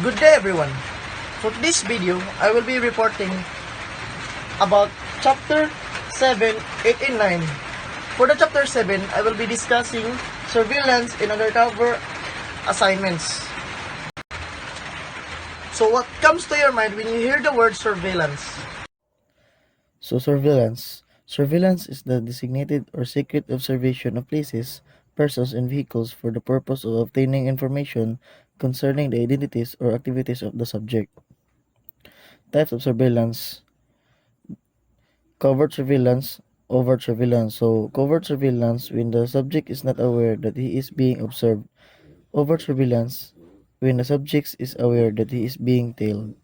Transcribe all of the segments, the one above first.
Good day everyone. For this video, I will be reporting about Chapter 7, 8, and 9. For the Chapter 7, I will be discussing surveillance and undercover assignments. So what comes to your mind when you hear the word surveillance? So surveillance. Surveillance is the designated or secret observation of places, persons, and vehicles for the purpose of obtaining information concerning the identities or activities of the subject. Types of surveillance: covert surveillance, overt surveillance. So covert surveillance when the subject is not aware that he is being observed. Overt surveillance when the subject is aware that he is being tailed.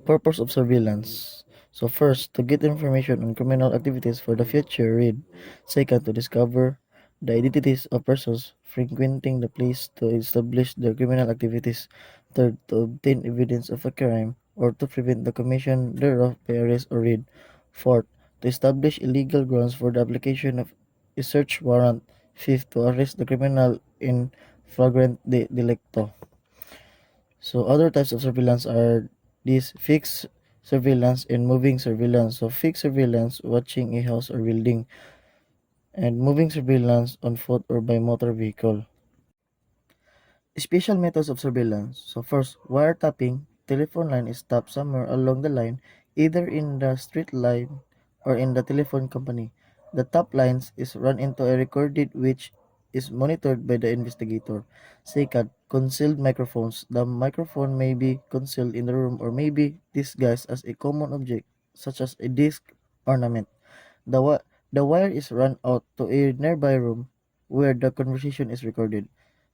Purpose of surveillance. So first, to get information on criminal activities for the future, read. Second, to discover the identities of persons frequenting the place to establish their criminal activities. Third, to obtain evidence of a crime or to prevent the commission thereof by arrest or raid. Fourth, to establish illegal grounds for the application of a search warrant. Fifth, to arrest the criminal in flagrant delicto. So other types of surveillance are these: fixed surveillance and moving surveillance. So fixed surveillance, watching a house or building, and moving surveillance on foot or by motor vehicle. Special methods of surveillance. So first, wiretapping. Telephone line is tapped somewhere along the line, either in the street line or in the telephone company. The tap lines is run into a recorded which is monitored by the investigator. Second, concealed microphones. The microphone may be concealed in the room or may be disguised as a common object such as a disc ornament. The wire is run out to a nearby room where the conversation is recorded.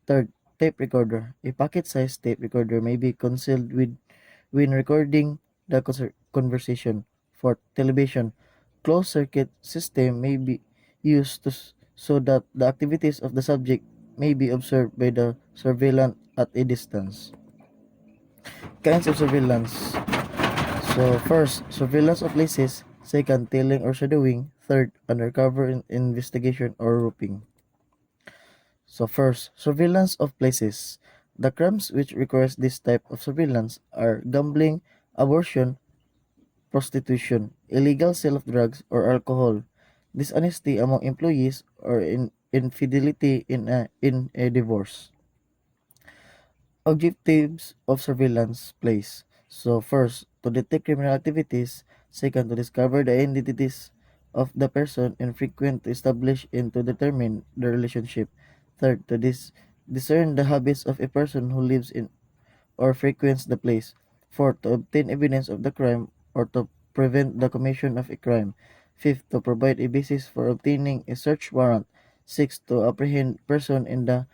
Third, tape recorder. A pocket-sized tape recorder may be concealed when recording the conversation. Fourth, television. Closed-circuit system may be used so that the activities of the subject may be observed by the surveillant at a distance. Kinds of surveillance. So first, surveillance of places. Second, tailing or shadowing. Third, undercover investigation or roping. So first, surveillance of places. The crimes which requires this type of surveillance are gambling, abortion, prostitution, illegal sale of drugs or alcohol, dishonesty among employees, or infidelity in a divorce. Objectives of surveillance place. So first, to detect criminal activities. Second, to discover the identities of the person and frequent to establish and to determine the relationship. Third, to discern the habits of a person who lives in or frequents the place. Fourth, to obtain evidence of the crime or to prevent the commission of a crime. Fifth, to provide a basis for obtaining a search warrant. Sixth, to apprehend person in the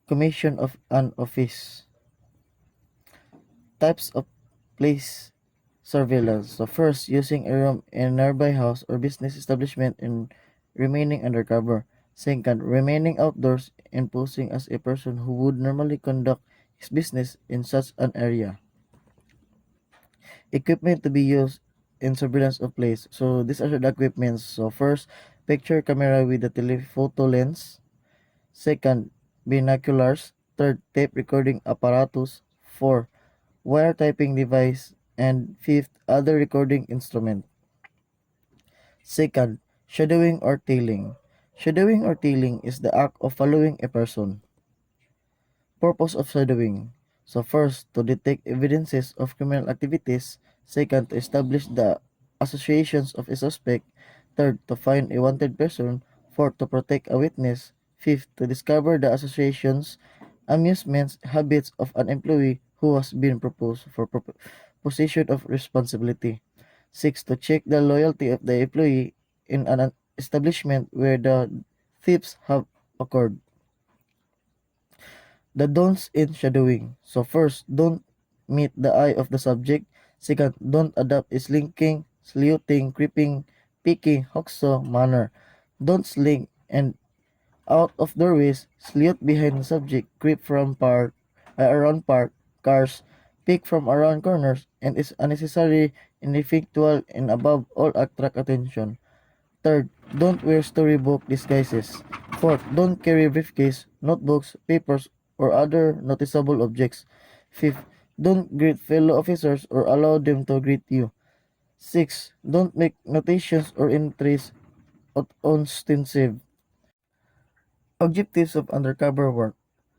commission of an office. Types of place surveillance. So first, using a room in a nearby house or business establishment and remaining undercover. Second, remaining outdoors and posing as a person who would normally conduct his business in such an area. Equipment to be used in surveillance of place. So these are the equipments. So first, picture camera with a telephoto lens. Second, binoculars. Third, tape recording apparatus. Four, wire typing device. And fifth, other recording instrument. Second, shadowing or tailing. Shadowing or tailing is the act of following a person. Purpose of shadowing. So first, to detect evidences of criminal activities. Second, to establish the associations of a suspect. Third, to find a wanted person. Fourth, to protect a witness. Fifth, to discover the associations, amusements, habits of an employee who has been proposed for position of responsibility. Sixth, to check the loyalty of the employee in an establishment where the thefts have occurred. The don'ts in shadowing. So first, don't meet the eye of the subject. Second, don't adopt a slinking, sleuthing, creeping, peeking, hoxo manner. Don't slink and out of doorways, sleuth behind the subject, creep from around cars, peek from around corners, and is unnecessary, ineffectual, and above all attract attention. Third, don't wear storybook disguises. Fourth, don't carry briefcase, notebooks, papers, or other noticeable objects. 5th, don't greet fellow officers or allow them to greet you. 6. Don't make notations or entries ostensive. Objectives of undercover work.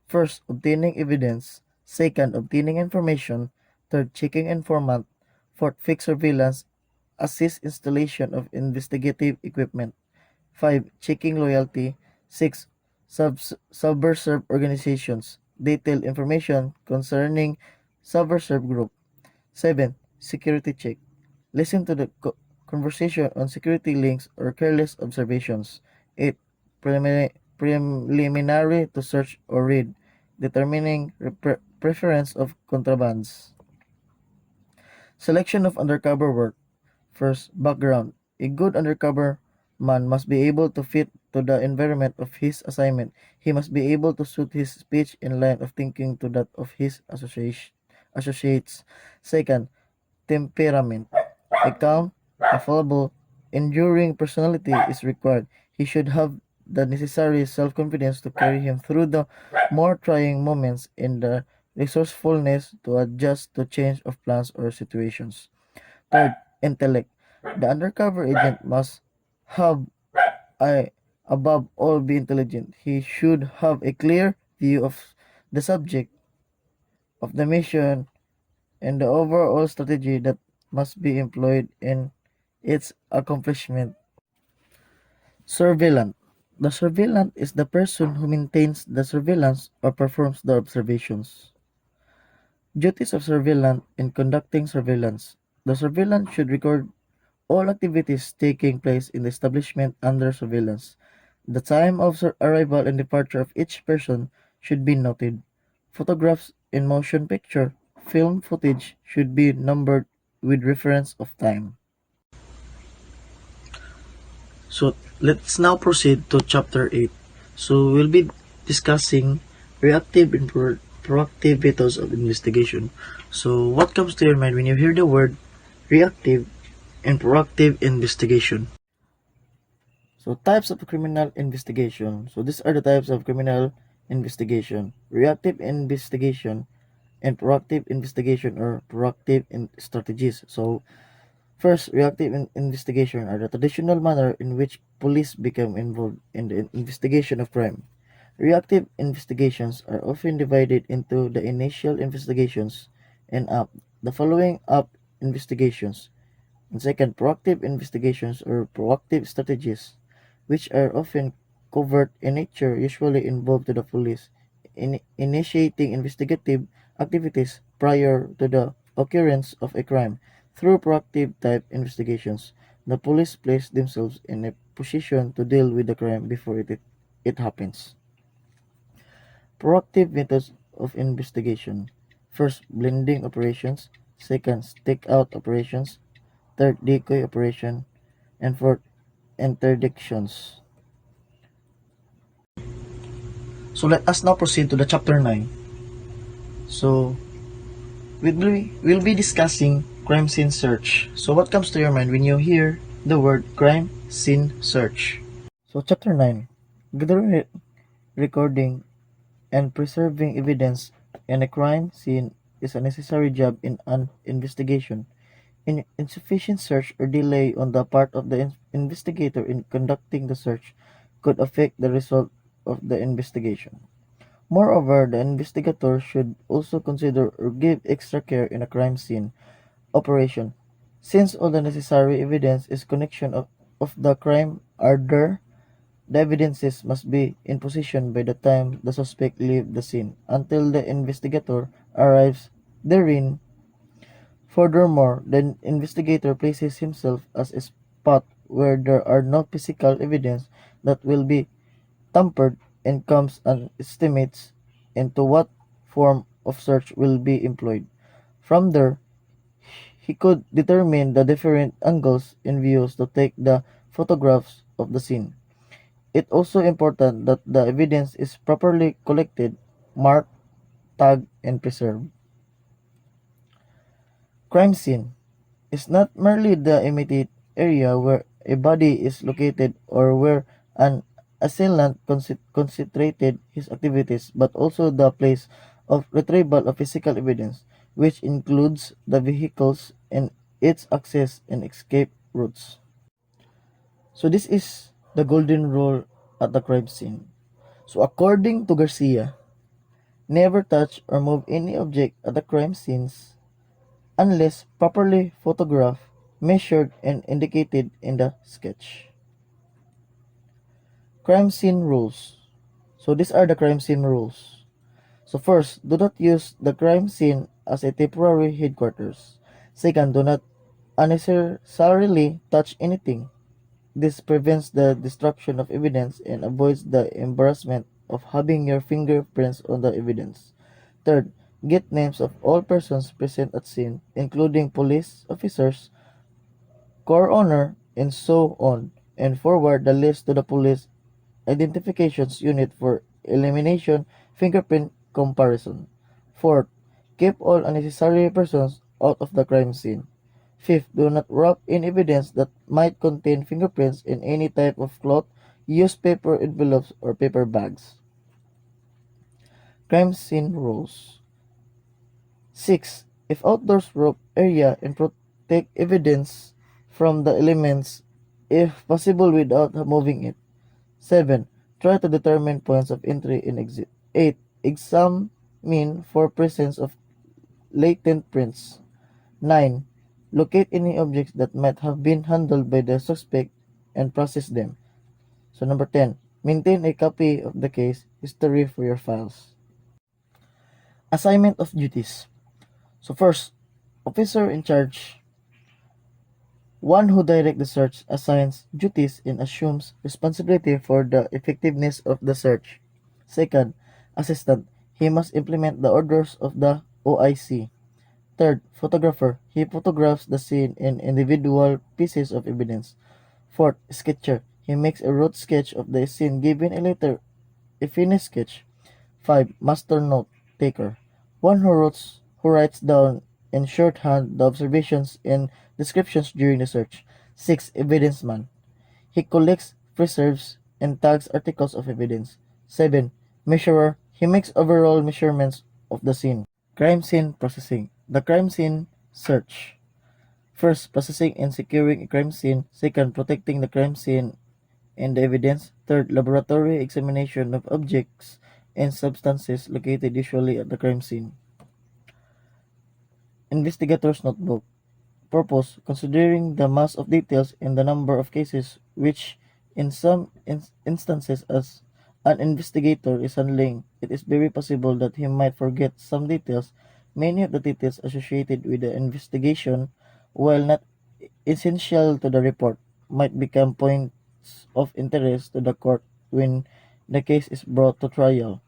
First, obtaining evidence. Second, obtaining information. Third, checking informant. Fourth, fix surveillance. Assist installation of investigative equipment. 5. Checking loyalty. 6. Subversive organizations. Detailed information concerning subversive group. 7. Security check. Listen to the conversation on security links or careless observations. 8. Preliminary to search or read, determining preference of contrabands. Selection of undercover work. First, background. A good undercover man must be able to fit to the environment of his assignment. He must be able to suit his speech and line of thinking to that of his associates. Second, temperament. A calm, affable, enduring personality is required. He should have the necessary self-confidence to carry him through the more trying moments and the resourcefulness to adjust to change of plans or situations. Third, intellect. The undercover agent must have I above all be intelligent. He should have a clear view of the subject of the mission and the overall strategy that must be employed in its accomplishment. Surveillant. The surveillant is the person who maintains the surveillance or performs the observations. Duties of surveillant in conducting surveillance. The surveillant should record all activities taking place in the establishment under surveillance. The time of arrival and departure of each person should be noted. Photographs in motion picture, film footage should be numbered with reference of time. So let's now proceed to chapter 8. So we'll be discussing reactive and proactive methods of investigation. So what comes to your mind when you hear the word reactive and proactive investigation? So types of criminal investigation. So these are the types of criminal investigation. Reactive investigation and proactive investigation or proactive strategies. So first, reactive investigation are the traditional manner in which police become involved in the investigation of crime. Reactive investigations are often divided into the initial investigations and the following up investigations. And second, proactive investigations or proactive strategies, which are often covert in nature, usually involve to the police in initiating investigative activities prior to the occurrence of a crime. Through proactive type investigations, the police place themselves in a position to deal with the crime before it happens. Proactive methods of investigation. First, blending operations. Second, stakeout operations. Third, decoy operation. And fourth, interdictions. So let us now proceed to the chapter 9. So we'll be discussing crime scene search. So what comes to your mind when you hear the word crime scene search? So chapter 9. Gathering, recording, and preserving evidence in a crime scene is a necessary job in an investigation. Insufficient search or delay on the part of the investigator in conducting the search could affect the result of the investigation. Moreover, the investigator should also consider or give extra care in a crime scene operation, since all the necessary evidence is connection of the crime are there. The evidences must be in position by the time the suspect leave the scene until the investigator arrives therein. Furthermore, the investigator places himself as a spot where there are no physical evidence that will be tampered and comes and estimates into what form of search will be employed. From there, he could determine the different angles and views to take the photographs of the scene. It also important that the evidence is properly collected, marked, tagged, and preserved. Crime scene is not merely the immediate area where a body is located or where an assailant concentrated his activities, but also the place of retrieval of physical evidence, which includes the vehicles and its access and escape routes. So this is the golden rule at the crime scene. So according to Garcia, never touch or move any object at the crime scenes unless properly photographed, measured, and indicated in the sketch. Crime scene rules. So these are the crime scene rules. So first, do not use the crime scene as a temporary headquarters. Second, do not unnecessarily touch anything. This prevents the destruction of evidence and avoids the embarrassment of having your fingerprints on the evidence. Third, get names of all persons present at scene, including police officers, coroner, and so on, and forward the list to the police identifications unit for elimination fingerprint comparison. Fourth, keep all unnecessary persons out of the crime scene. Fifth, do not wrap in evidence that might contain fingerprints in any type of cloth. Use paper envelopes or paper bags. Crime scene rules. 6. If outdoors rope area and protect evidence from the elements if possible without moving it. 7. Try to determine points of entry and exit. 8. Examine for presence of latent prints. 9. Locate any objects that might have been handled by the suspect and process them. So number 10. Maintain a copy of the case history for your files. Assignment of duties. So first, officer in charge, one who directs the search, assigns duties and assumes responsibility for the effectiveness of the search. Second, assistant, he must implement the orders of the OIC. Third, photographer, he photographs the scene and individual pieces of evidence. Fourth, sketcher, he makes a rough sketch of the scene given a finished sketch. 5. Master note taker, one who writes down in shorthand the observations and descriptions during the search. 6. Evidence man, he collects, preserves, and tags articles of evidence. 7. Measurer, he makes overall measurements of the scene. Crime scene processing, the crime scene search. First, processing and securing a crime scene. Second, protecting the crime scene and the evidence. Third, laboratory examination of objects and substances located usually at the crime scene. Investigator's notebook. Purpose: considering the mass of details and the number of cases which in some instances as an investigator is handling, it is very possible that he might forget some details. Many of the details associated with the investigation, while not essential to the report, might become points of interest to the court when the case is brought to trial.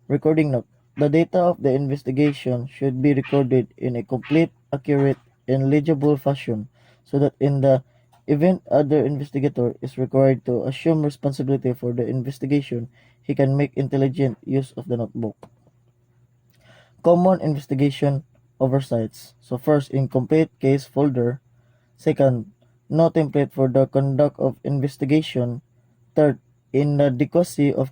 Recording note: the data of the investigation should be recorded in a complete, accurate, and legible fashion so that in the event other investigator is required to assume responsibility for the investigation, he can make intelligent use of the notebook. Common investigation oversights. So first, incomplete case folder. Second, no template for the conduct of investigation. Third, inadequacy of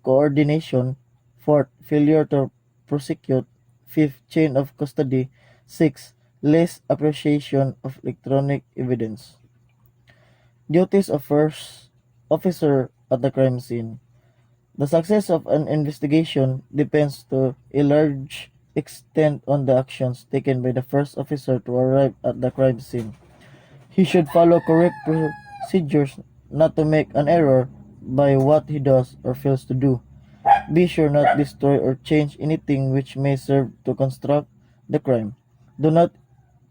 coordination. Fourth, failure to prosecute. Fifth, chain of custody. Sixth, less appreciation of electronic evidence. Duties of first officer at the crime scene. The success of an investigation depends to a large extent on the actions taken by the first officer to arrive at the crime scene. He should follow correct procedures not to make an error by what he does or fails to do. Be sure not destroy or change anything which may serve to construct the crime. Do not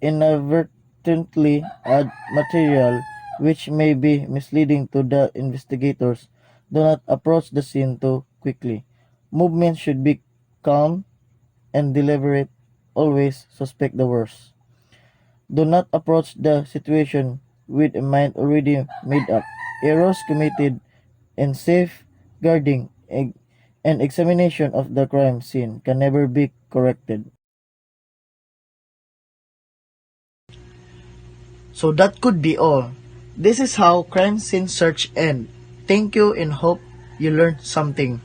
inadvertently add material which may be misleading to the investigators. Do not approach the scene too quickly. Movement should be calm and deliberate. Always suspect the worst. Do not approach the situation with a mind already made up. Errors committed in safeguarding and examination of the crime scene can never be corrected. So that could be all. This is how crime scene search end. Thank you and hope you learned something.